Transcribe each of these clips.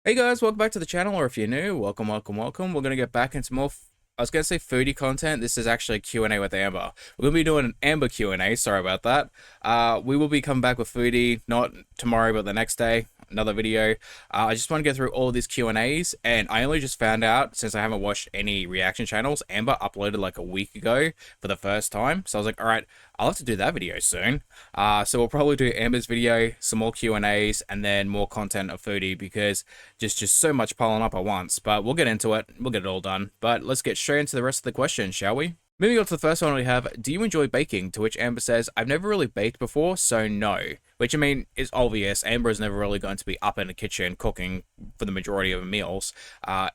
Hey guys, welcome back to the channel, or if you're new, welcome. We're going to get back into more, I was going to say foodie content. This is actually a Q&A with Amber. We're going to be doing an Amber Q&A, sorry about that. We will be coming back with foodie, not tomorrow, but the next day, another video. I just want to go through all of these Q&As, and I only just found out, since I haven't watched any reaction channels, Amber uploaded like a week ago for the first time. So I was like, all right, I'll have to do that video soon. So we'll probably do Amber's video, some more Q&As, and then more content of foodie, because just so much piling up at once. But we'll get into it. We'll get it all done. But let's get straight into the rest of the questions, shall we? Moving on to the first one we have, do you enjoy baking? To which Amber says, I've never really baked before, so no. Which, I mean, is obvious. Amber is never really going to be up in the kitchen cooking for the majority of her meals.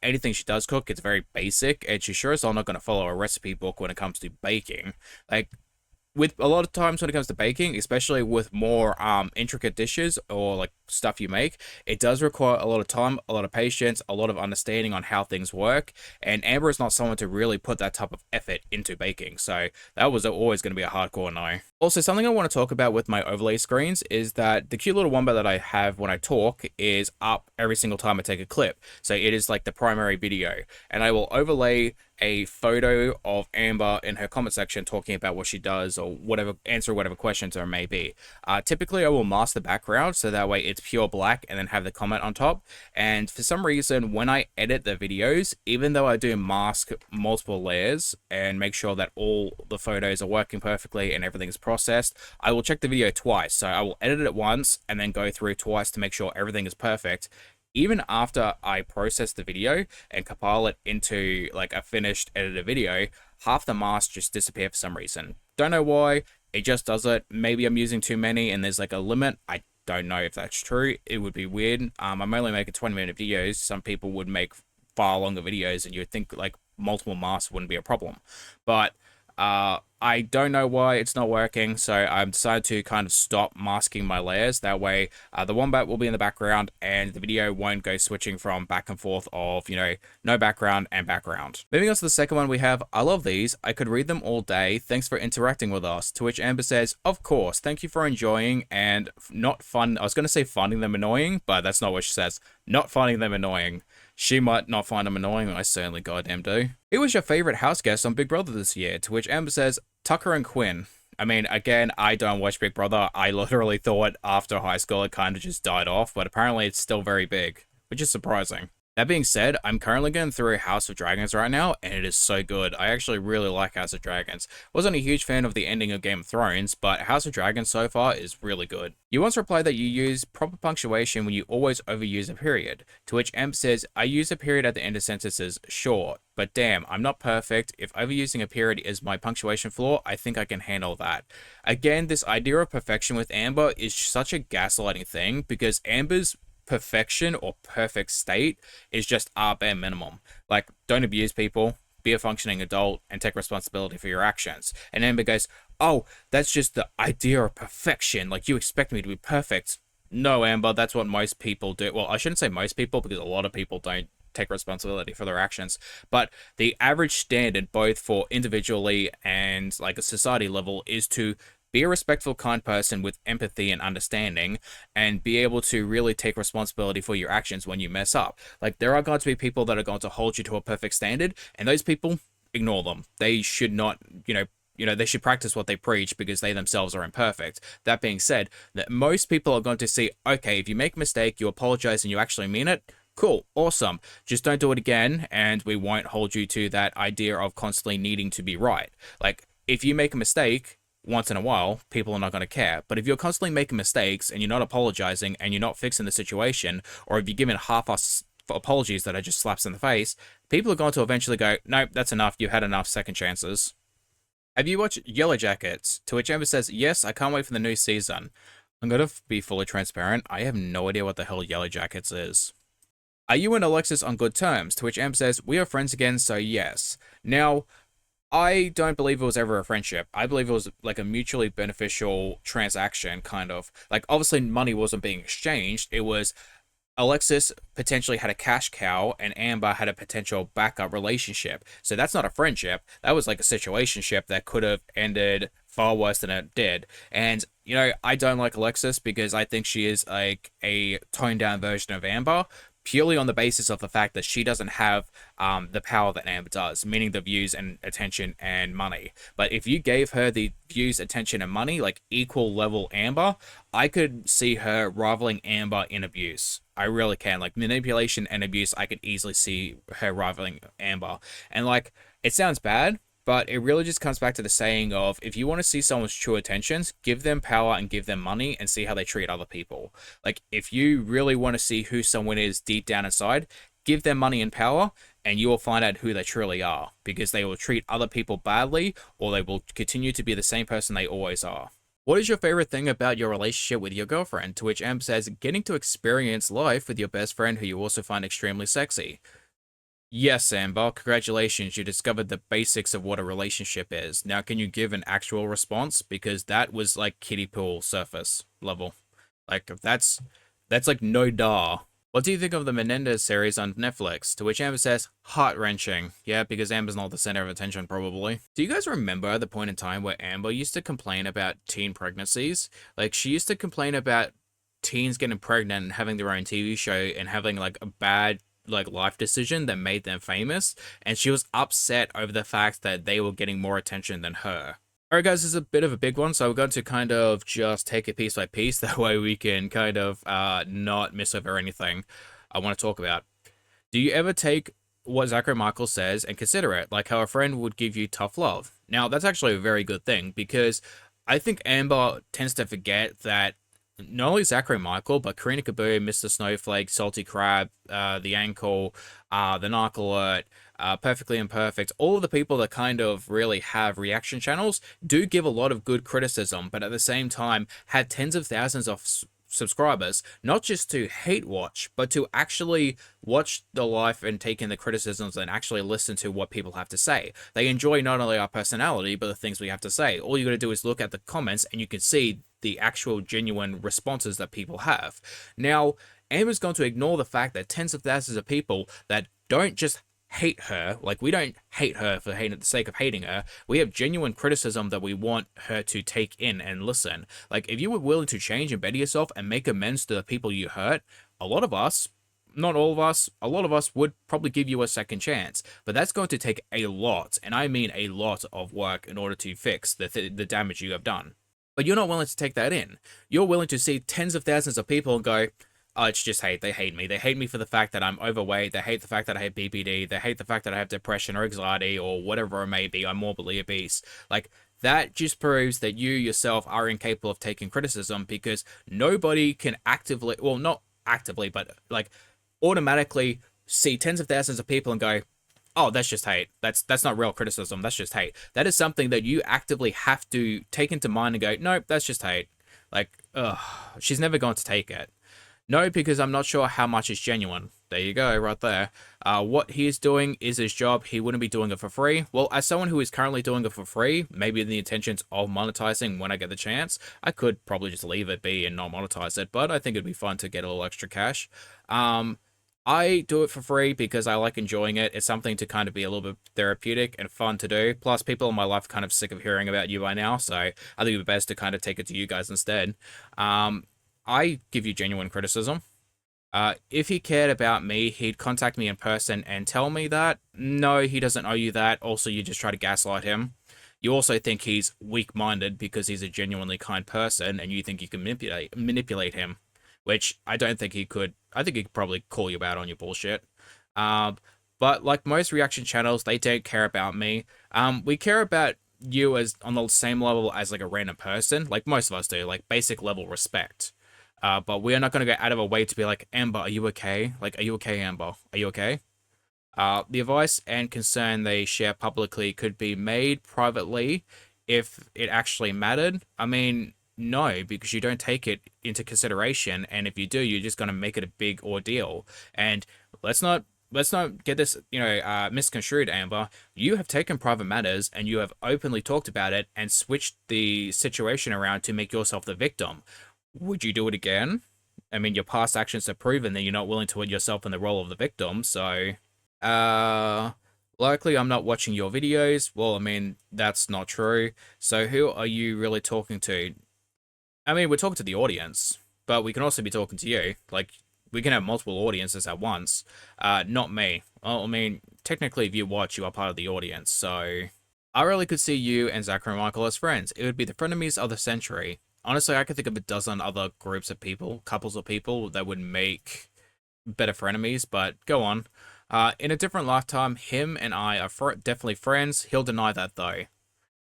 Anything she does cook, it's very basic, and she sure as hell not going to follow a recipe book when it comes to baking. Like, with a lot of times when it comes to baking, especially with more intricate dishes or like stuff you make, it does require a lot of time, a lot of patience, a lot of understanding on how things work. And Amber is not someone to really put that type of effort into baking, so that was always going to be a hardcore no. Also, something I want to talk about with my overlay screens is that the cute little wombat that I have when I talk is up every single time I take a clip. So it is like the primary video, and I will overlay a photo of Amber in her comment section talking about what she does or whatever, answer whatever questions there may be. Typically, I will mask the background so that way it's pure black and then have the comment on top. And for some reason, when I edit the videos, even though I do mask multiple layers and make sure that all the photos are working perfectly and everything is processed, I will check the video twice. So I will edit it once and then go through twice to make sure everything is perfect. Even after I process the video and compile it into like a finished edited video, half the masks just disappear for some reason. Don't know why, it just does it. Maybe I'm using too many and there's like a limit. I don't know if that's true. It would be weird. I'm only making 20-minute videos. Some people would make far longer videos and you would think like multiple masks wouldn't be a problem. But I don't know why it's not working, so I've decided to kind of stop masking my layers. That way, the wombat will be in the background, and the video won't go switching from back and forth of, you know, no background and background. Moving on to the second one we have, I love these. I could read them all day. Thanks for interacting with us. To which Amber says, of course, thank you for enjoying and not fun. I was going to say finding them annoying, but that's not what she says. Not finding them annoying. She might not find them annoying, I certainly goddamn do. Who was your favorite house guest on Big Brother this year? To which Amber says, Tucker and Quinn. I mean, again, I don't watch Big Brother. I literally thought after high school it kind of just died off, but apparently it's still very big, which is surprising. That being said, I'm currently going through House of Dragons right now, and it is so good. I actually really like House of Dragons. Wasn't a huge fan of the ending of Game of Thrones, but House of Dragons so far is really good. You once replied that you use proper punctuation when you always overuse a period, to which Emp says, I use a period at the end of sentences, sure, but damn, I'm not perfect. If overusing a period is my punctuation flaw, I think I can handle that. Again, this idea of perfection with Amber is such a gaslighting thing, because Amber's perfection or perfect state is just our bare minimum. Like, don't abuse people, be a functioning adult, and take responsibility for your actions. And Amber goes, oh, that's just the idea of perfection. Like, you expect me to be perfect. No, Amber, that's what most people do. Well, I shouldn't say most people, because a lot of people don't take responsibility for their actions. But the average standard, both for individually and like a society level, is to be a respectful, kind person with empathy and understanding, and be able to really take responsibility for your actions when you mess up. Like, there are going to be people that are going to hold you to a perfect standard, and those people, ignore them. They should not, they should practice what they preach, because they themselves are imperfect. That being said, that most people are going to see, okay, if you make a mistake, you apologize and you actually mean it, cool, awesome. Just don't do it again, and we won't hold you to that idea of constantly needing to be right. Like, if you make a mistake once in a while, people are not going to care. But if you're constantly making mistakes and you're not apologizing and you're not fixing the situation, or if you're giving half-ass apologies that are just slaps in the face, people are going to eventually go, nope, that's enough, you had enough second chances. Have you watched Yellow Jackets? To which Amber says, yes, I can't wait for the new season. I'm going to be fully transparent, I have no idea what the hell Yellow Jackets is. Are you and Alexis on good terms? To which Amber says, we are friends again, so yes. Now, I don't believe it was ever a friendship. I believe it was like a mutually beneficial transaction, kind of. Like, obviously money wasn't being exchanged. It was Alexis potentially had a cash cow and Amber had a potential backup relationship. So that's not a friendship. That was like a situationship that could have ended far worse than it did. And, I don't like Alexis because I think she is like a toned down version of Amber. purely on the basis of the fact that she doesn't have the power that Amber does, meaning the views and attention and money. But if you gave her the views, attention, and money, like equal level Amber, I could see her rivaling Amber in abuse. I really can. Like manipulation and abuse, I could easily see her rivaling Amber. And like, it sounds bad, but it really just comes back to the saying of, if you want to see someone's true intentions, give them power and give them money and see how they treat other people. Like, if you really want to see who someone is deep down inside, give them money and power, and you will find out who they truly are, because they will treat other people badly, or they will continue to be the same person they always are. What is your favorite thing about your relationship with your girlfriend? To which Amber says, getting to experience life with your best friend who you also find extremely sexy. Yes, Amber, congratulations, you discovered the basics of what a relationship is. Now, can you give an actual response? Because that was like kiddie pool surface level. Like, that's like no da. What do you think of the Menendez series on Netflix? To which Amber says, heart-wrenching. Yeah, because Amber's not the center of attention, probably. Do you guys remember the point in time where Amber used to complain about teen pregnancies? Like, she used to complain about teens getting pregnant and having their own TV show and having, like, a bad like life decision that made them famous, and she was upset over the fact that they were getting more attention than her. Alright guys, this is a bit of a big one, so we're going to kind of just take it piece by piece, that way we can kind of not miss over anything I want to talk about. Do you ever take what Zachary Michael says and consider it, like how a friend would give you tough love? Now, that's actually a very good thing, because I think Amber tends to forget that not only Zachary Michael, but Karina Kaboom, Mr. Snowflake, Salty Crab, The Ankle, The Narc Alert, Perfectly Imperfect, all of the people that kind of really have reaction channels do give a lot of good criticism, but at the same time have tens of thousands of subscribers, not just to hate watch, but to actually watch the life and take in the criticisms and actually listen to what people have to say. They enjoy not only our personality, but the things we have to say. All you gotta do is look at the comments and you can see the actual genuine responses that people have. Now, Amber's going to ignore the fact that tens of thousands of people that don't just hate her, like we don't hate her for hating the sake of hating her, we have genuine criticism that we want her to take in and listen. Like, if you were willing to change and better yourself and make amends to the people you hurt, a lot of us, not all of us, a lot of us would probably give you a second chance. But that's going to take a lot, and I mean a lot of work in order to fix the damage you have done. But you're not willing to take that in. You're willing to see tens of thousands of people and go, oh, it's just hate. They hate me. They hate me for the fact that I'm overweight. They hate the fact that I have BPD. They hate the fact that I have depression or anxiety or whatever it may be. I'm morbidly obese. Like, that just proves that you yourself are incapable of taking criticism, because nobody can actively, well, not actively, but like automatically see tens of thousands of people and go, oh, that's just hate. That's not real criticism. That's just hate. That is something that you actively have to take into mind and go, nope, that's just hate. Like, ugh, she's never going to take it. No, because I'm not sure how much is genuine. There you go, right there. What he is doing is his job. He wouldn't be doing it for free. Well, as someone who is currently doing it for free, maybe in the intentions of monetizing when I get the chance, I could probably just leave it be and not monetize it, but I think it'd be fun to get a little extra cash. I do it for free because I like enjoying it. It's something to kind of be a little bit therapeutic and fun to do. Plus, people in my life are kind of sick of hearing about you by now, so I think it'd be best to kind of take it to you guys instead. I give you genuine criticism. If he cared about me, he'd contact me in person and tell me that. No, he doesn't owe you that. Also, you just try to gaslight him. You also think he's weak-minded because he's a genuinely kind person, and you think you can manipulate him, which I don't think he could. I think he could probably call you out on your bullshit. But like most reaction channels, they don't care about me. We care about you as on the same level as like a random person, like most of us do, like basic level respect. But we are not going to go out of our way to be like, Amber, are you okay? Like, are you okay, Amber? Are you okay? The advice and concern they share publicly could be made privately if it actually mattered. I mean, no, because you don't take it into consideration, and if you do, you're just going to make it a big ordeal. And let's not get this, misconstrued, Amber. You have taken private matters and you have openly talked about it and switched the situation around to make yourself the victim. Would you do it again? I mean, your past actions have proven that you're not willing to put yourself in the role of the victim, so... likely I'm not watching your videos. Well, I mean, that's not true. So who are you really talking to? I mean, we're talking to the audience, but we can also be talking to you. Like, we can have multiple audiences at once. Not me. Well, I mean, technically, if you watch, you are part of the audience. So I really could see you and Zachary and Michael as friends. It would be the frenemies of the century. Honestly, I could think of a dozen other groups of people, couples of people that would make better frenemies, but go on. In a different lifetime, him and I are definitely friends. He'll deny that though.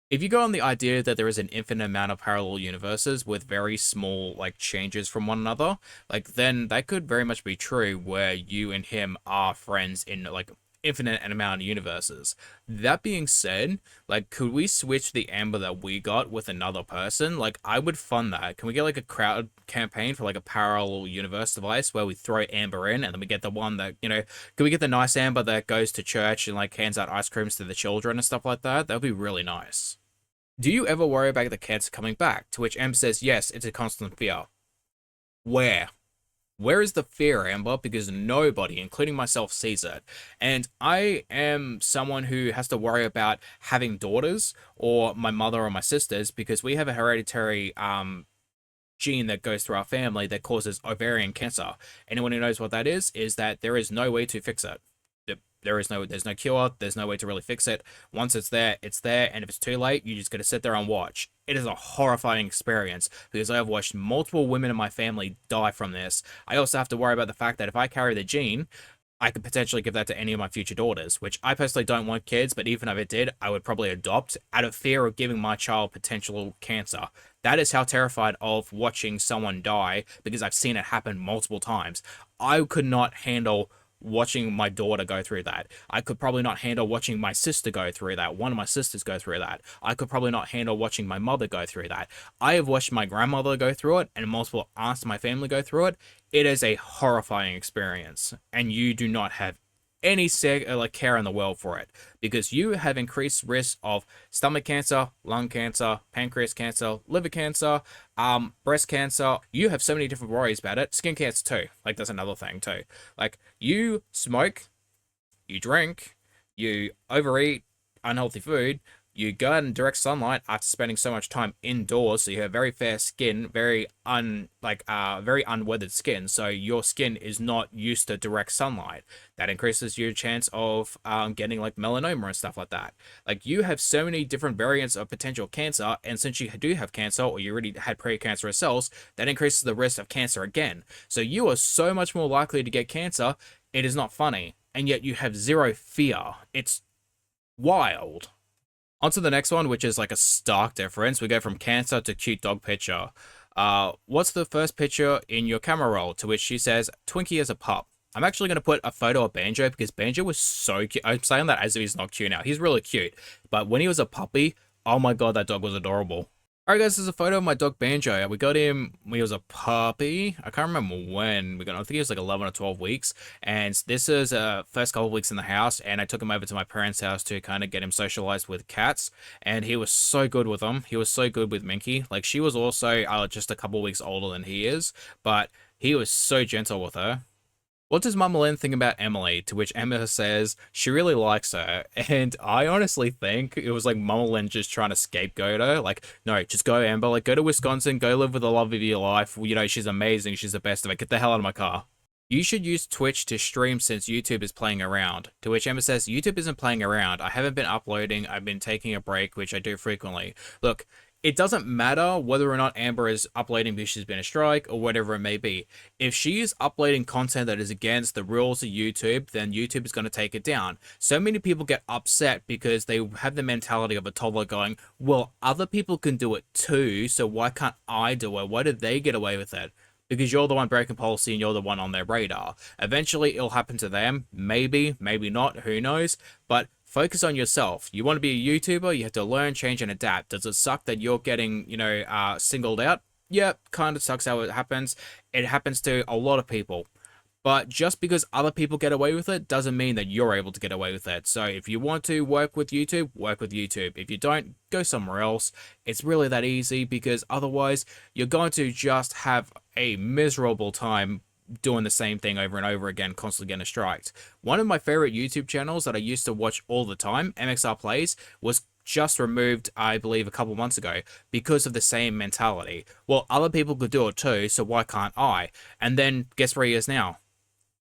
If you go on the idea that there is an infinite amount of parallel universes with very small like changes from one another, like then that could very much be true where you and him are friends in like infinite amount of universes. That being said, like could we switch the Amber that we got with another person? Like I would fund that. Can we get like a crowd campaign for like a parallel universe device where we throw Amber in and then we get the one that, can we get the nice Amber that goes to church and like hands out ice creams to the children and stuff like that? That would be really nice. Do you ever worry about the cancer coming back? To which Em says, yes, it's a constant fear. Where? Where is the fear, Amber? Because nobody, including myself, sees it. And I am someone who has to worry about having daughters or my mother or my sisters because we have a hereditary gene that goes through our family that causes ovarian cancer. Anyone who knows what that is that there is no way to fix it. There's no cure, there's no way to really fix it. Once it's there, and if it's too late, you just gotta sit there and watch. It is a horrifying experience because I have watched multiple women in my family die from this. I also have to worry about the fact that if I carry the gene, I could potentially give that to any of my future daughters, which I personally don't want kids, but even if it did, I would probably adopt out of fear of giving my child potential cancer. That is how terrified of watching someone die because I've seen it happen multiple times. I could not handle watching my daughter go through that. I could probably not handle watching my sister go through that. One of my sisters go through that. I could probably not handle watching my mother go through that. I have watched my grandmother go through it and multiple aunts in my family go through it. It is a horrifying experience, and you do not have any care in the world for it because you have increased risk of stomach cancer, lung cancer, pancreas cancer, liver cancer, breast cancer. You have so many different worries about it. Skin cancer too. Like that's another thing too. Like you smoke, you drink, you overeat unhealthy food, you go out in direct sunlight after spending so much time indoors, so you have very fair skin, very unweathered skin, so your skin is not used to direct sunlight. That increases your chance of getting like melanoma and stuff like that. Like you have so many different variants of potential cancer, and since you do have cancer or you already had precancerous cells, that increases the risk of cancer again. So you are so much more likely to get cancer. It is not funny, and yet you have zero fear. It's wild. On to the next one, which is like a stark difference. We go from cancer to cute dog picture. What's the first picture in your camera roll? To which she says, Twinkie as a pup. I'm actually going to put a photo of Banjo because Banjo was so cute. I'm saying that as if he's not cute now. He's really cute. But when he was a puppy, oh my god, that dog was adorable. Alright guys, this is a photo of my dog Banjo. We got him when he was a puppy. I can't remember when we got him. I think he was like 11 or 12 weeks. And this is first couple of weeks in the house. And I took him over to my parents' house to kind of get him socialized with cats. And he was so good with them. He was so good with Minky. Like she was also just a couple of weeks older than he is. But he was so gentle with her. What does Amberlynn think about Emily? To which Emma says she really likes her. And I honestly think it was like Amberlynn just trying to scapegoat her. Like, no, just go, Amber. Like, go to Wisconsin. Go live with the love of your life. You know, she's amazing. She's the best of it. Get the hell out of my car. You should use Twitch to stream since YouTube is playing around. To which Emma says, YouTube isn't playing around. I haven't been uploading. I've been taking a break, which I do frequently. Look, it doesn't matter whether or not Amber is uploading because she's been a strike or whatever it may be. If she is uploading content that is against the rules of YouTube, then YouTube is going to take it down. So many people get upset because they have the mentality of a toddler going, well, other people can do it too, so why can't I do it? Why did they get away with it? Because you're the one breaking policy and you're the one on their radar. Eventually, it'll happen to them. Maybe, maybe not, who knows? But focus on yourself. You want to be a YouTuber, you have to learn, change, and adapt. Does it suck that you're getting, singled out? Yeah, kind of sucks how it happens. It happens to a lot of people. But just because other people get away with it doesn't mean that you're able to get away with it. So if you want to work with YouTube, work with YouTube. If you don't, go somewhere else. It's really that easy because otherwise you're going to just have a miserable time doing the same thing over and over again, constantly getting striked. One of my favorite YouTube channels that I used to watch all the time, MXR Plays, was just removed, I believe, a couple months ago because of the same mentality. Well, other people could do it too, so why can't I? And then guess where he is now?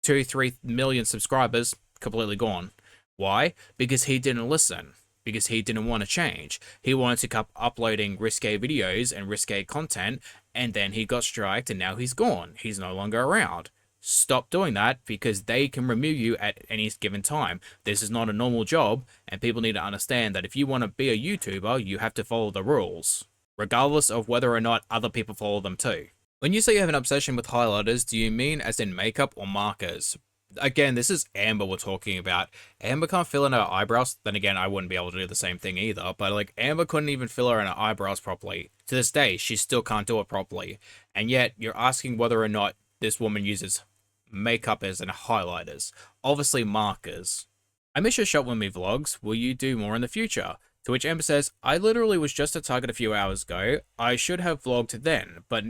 2-3 million subscribers, completely gone. Why? Because he didn't listen. Because he didn't want to change. He wanted to keep uploading risque videos and risque content, and then he got striked, and now he's gone. He's no longer around. Stop doing that, because they can remove you at any given time. This is not a normal job, and people need to understand that if you want to be a YouTuber, you have to follow the rules, regardless of whether or not other people follow them too. When you say you have an obsession with highlighters, do you mean as in makeup or markers? Again, this is Amber we're talking about. Amber can't fill in her eyebrows. Then again, I wouldn't be able to do the same thing either. But like, Amber couldn't even fill her in her eyebrows properly. To this day, she still can't do it properly. And yet, you're asking whether or not this woman uses makeup as in highlighters. Obviously, markers. I miss your shop with me vlogs. Will you do more in the future? To which Amber says, I literally was just at Target a few hours ago. I should have vlogged then, but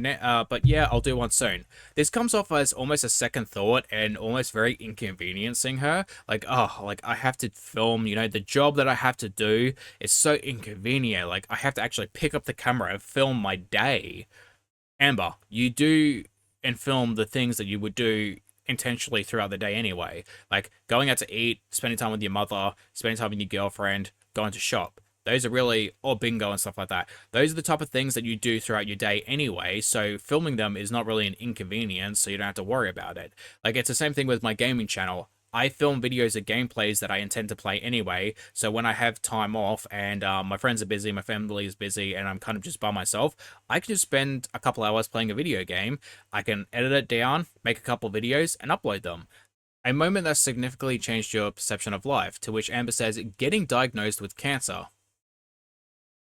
yeah, I'll do one soon. This comes off as almost a second thought and almost very inconveniencing her. Like, oh, like I have to film, you know, the job that I have to do is so inconvenient. Like, I have to actually pick up the camera and film my day. Amber, you do and film the things that you would do intentionally throughout the day anyway. Like going out to eat, spending time with your mother, spending time with your girlfriend, going to shop. Those are really, or bingo and stuff like that. Those are the type of things that you do throughout your day anyway, so filming them is not really an inconvenience, so you don't have to worry about it. Like, it's the same thing with my gaming channel. I film videos of gameplays that I intend to play anyway, so when I have time off and my friends are busy, my family is busy, and I'm kind of just by myself, I can just spend a couple hours playing a video game. I can edit it down, make a couple videos, and upload them. A moment that significantly changed your perception of life, to which Amber says, getting diagnosed with cancer.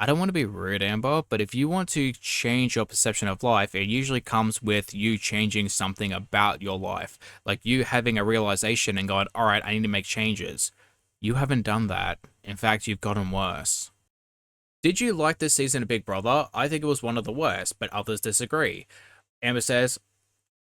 I don't want to be rude, Amber, but if you want to change your perception of life, it usually comes with you changing something about your life. Like you having a realization and going, all right, I need to make changes. You haven't done that. In fact, you've gotten worse. Did you like this season of Big Brother? I think it was one of the worst, but others disagree. Amber says,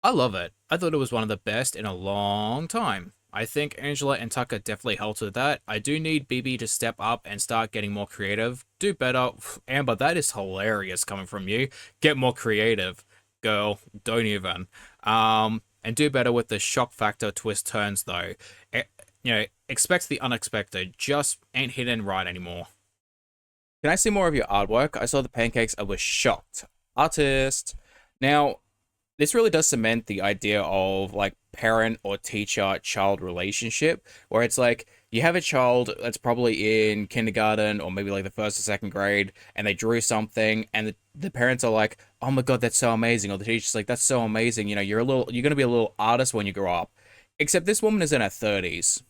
I love it. I thought it was one of the best in a long time. I think Angela and Tucker definitely helped with that. I do need BB to step up and start getting more creative. Do better. Amber, that is hilarious coming from you. Get more creative. Girl, don't even. And do better with the shock factor twist turns though. You know, expect the unexpected. Just ain't hidden right anymore. Can I see more of your artwork? I saw the pancakes. I was shocked. Artist. Now, this really does cement the idea of like parent or teacher child relationship, where it's like you have a child that's probably in kindergarten or maybe like the first or second grade, and they drew something, and the parents are like, oh my god, that's so amazing, or the teacher's like, that's so amazing, you know, you're gonna be a little artist when you grow up. Except this woman is in her 30s.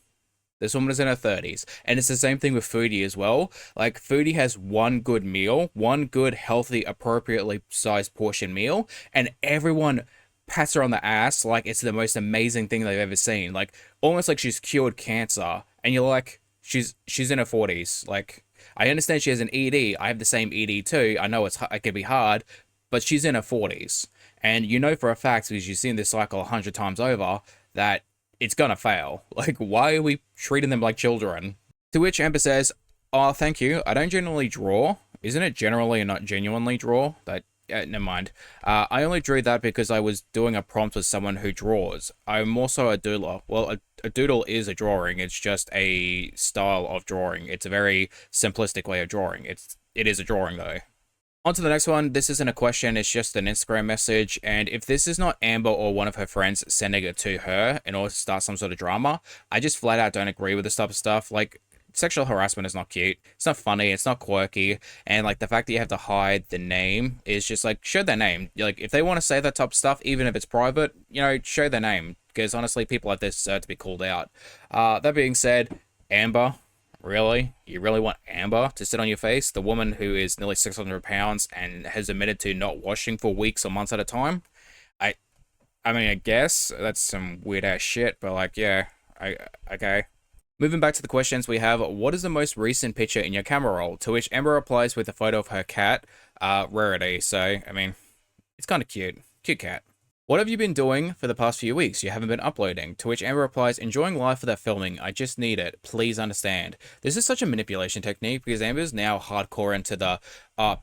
This woman is in her 30s. And it's the same thing with Foodie as well. Like, Foodie has one good meal, one good, healthy, appropriately sized portion meal, and everyone pats her on the ass like it's the most amazing thing they've ever seen. Like, almost like she's cured cancer. And you're like, she's in her 40s. Like, I understand she has an ED. I have the same ED too. I know it can be hard, but she's in her 40s. And you know for a fact, because you've seen this cycle 100 times over, that it's gonna fail. Like, why are we treating them like children? To which Amber says, oh, thank you. I don't generally draw. Isn't it generally and not genuinely draw? That, never mind. I only drew that because I was doing a prompt with someone who draws. I'm also a doodler. Well, a doodle is a drawing. It's just a style of drawing. It's a very simplistic way of drawing. It is a drawing though. On to the next one. This isn't a question, it's just an Instagram message, and if this is not Amber or one of her friends sending it to her in order to start some sort of drama, I just flat out don't agree with this type of stuff. Like, sexual harassment is not cute, it's not funny, it's not quirky, and like the fact that you have to hide the name is just like, show their name. Like, if they want to say that type of stuff, even if it's private, you know, show their name, because honestly, people like this deserve to be called out. That being said, Amber, really? You really want Amber to sit on your face? The woman who is nearly 600 pounds and has admitted to not washing for weeks or months at a time? I mean, I guess that's some weird ass shit, but like, yeah, okay. Moving back to the questions, we have, what is the most recent picture in your camera roll? To which Amber replies with a photo of her cat, Rarity. So, I mean, it's kind of cute. Cute cat. What have you been doing for the past few weeks? You haven't been uploading. To which Amber replies, enjoying life without filming. I just need it. Please understand. This is such a manipulation technique because Amber's now hardcore into the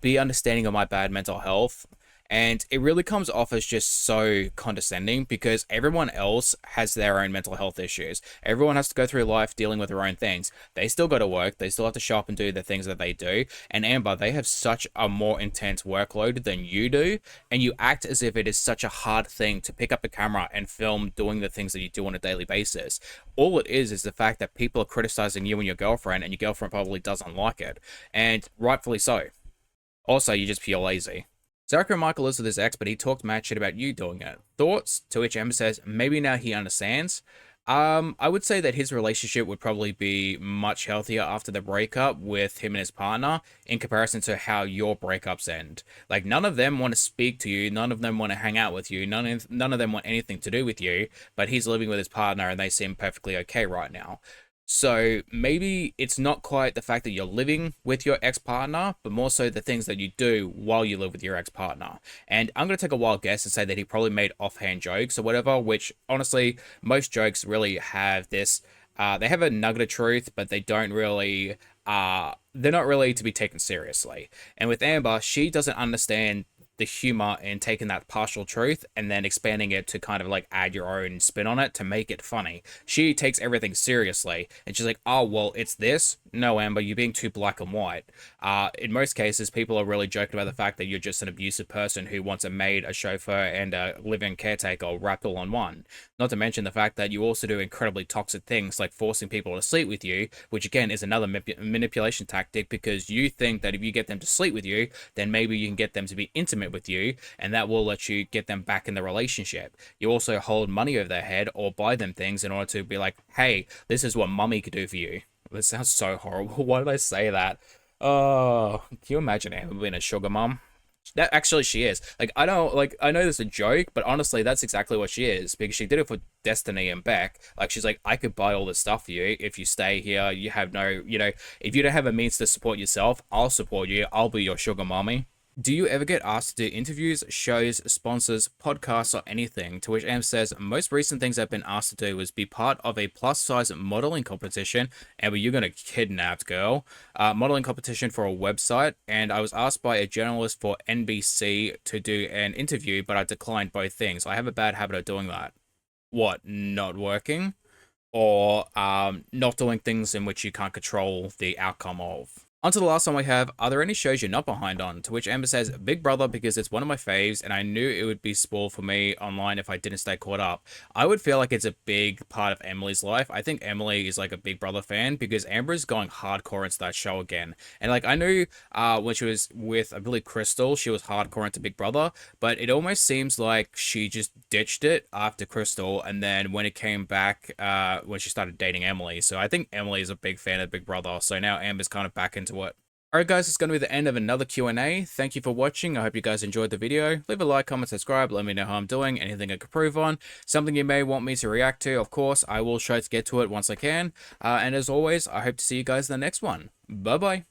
be understanding of my bad mental health. And it really comes off as just so condescending because everyone else has their own mental health issues. Everyone has to go through life dealing with their own things. They still go to work. They still have to shop and do the things that they do. And Amber, they have such a more intense workload than you do. And you act as if it is such a hard thing to pick up the camera and film doing the things that you do on a daily basis. All it is the fact that people are criticizing you and your girlfriend probably doesn't like it. And rightfully so. Also, you're just pure lazy. Zarko and Michael is with his ex, but he talked mad shit about you doing it. Thoughts? To which Emma says, maybe now he understands. I would say that his relationship would probably be much healthier after the breakup with him and his partner in comparison to how your breakups end. Like, none of them want to speak to you. None of them want to hang out with you. None of them want anything to do with you, but he's living with his partner and they seem perfectly okay right now. So maybe it's not quite the fact that you're living with your ex-partner, but more so the things that you do while you live with your ex-partner. And I'm going to take a wild guess and say that he probably made offhand jokes or whatever, which honestly, most jokes really have this, they have a nugget of truth, but they don't really, they're not really to be taken seriously. And with Amber, she doesn't understand the humor in taking that partial truth and then expanding it to kind of like add your own spin on it to make it funny. She takes everything seriously and she's like, oh, well, it's this. No, Amber, you're being too black and white. In most cases, people are really joking about the fact that you're just an abusive person who wants a maid, a chauffeur, and a living caretaker wrapped all on one. Not to mention the fact that you also do incredibly toxic things like forcing people to sleep with you, which again is another manipulation tactic because you think that if you get them to sleep with you, then maybe you can get them to be intimate with you, and that will let you get them back in the relationship. You also hold money over their head or buy them things in order to be like, hey, this is what mummy could do for you. This sounds so horrible. Why did I say that? Oh, can you imagine Amber being a sugar mom? That actually she is. Like, I know this is a joke, but honestly, that's exactly what she is because she did it for Destiny and Beck. Like, she's like, I could buy all this stuff for you if you stay here. You have no, if you don't have a means to support yourself, I'll support you. I'll be your sugar mommy. Do you ever get asked to do interviews, shows, sponsors, podcasts, or anything? To which Am says, most recent things I've been asked to do was be part of a plus-size modeling competition. And you're gonna kidnap, girl. Modeling competition for a website. And I was asked by a journalist for NBC to do an interview, but I declined both things. I have a bad habit of doing that. What, not working? Or not doing things in which you can't control the outcome of? On to the last one we have, are there any shows you're not behind on? To which Amber says, Big Brother because it's one of my faves and I knew it would be spoiled for me online if I didn't stay caught up. I would feel like it's a big part of Emily's life. I think Emily is like a Big Brother fan because Amber is going hardcore into that show again. And like I knew when she was with, I believe, Crystal, she was hardcore into Big Brother, but it almost seems like she just ditched it after Crystal and then when it came back, when she started dating Emily. So I think Emily is a big fan of Big Brother. So now Amber's kind of back into it. Alright guys, it's going to be the end of another Q&A. Thank you for watching. I hope you guys enjoyed the video. Leave a like, comment, subscribe. Let me know how I'm doing. Anything I could improve on. Something you may want me to react to. Of course, I will try to get to it once I can. And as always, I hope to see you guys in the next one. Bye-bye.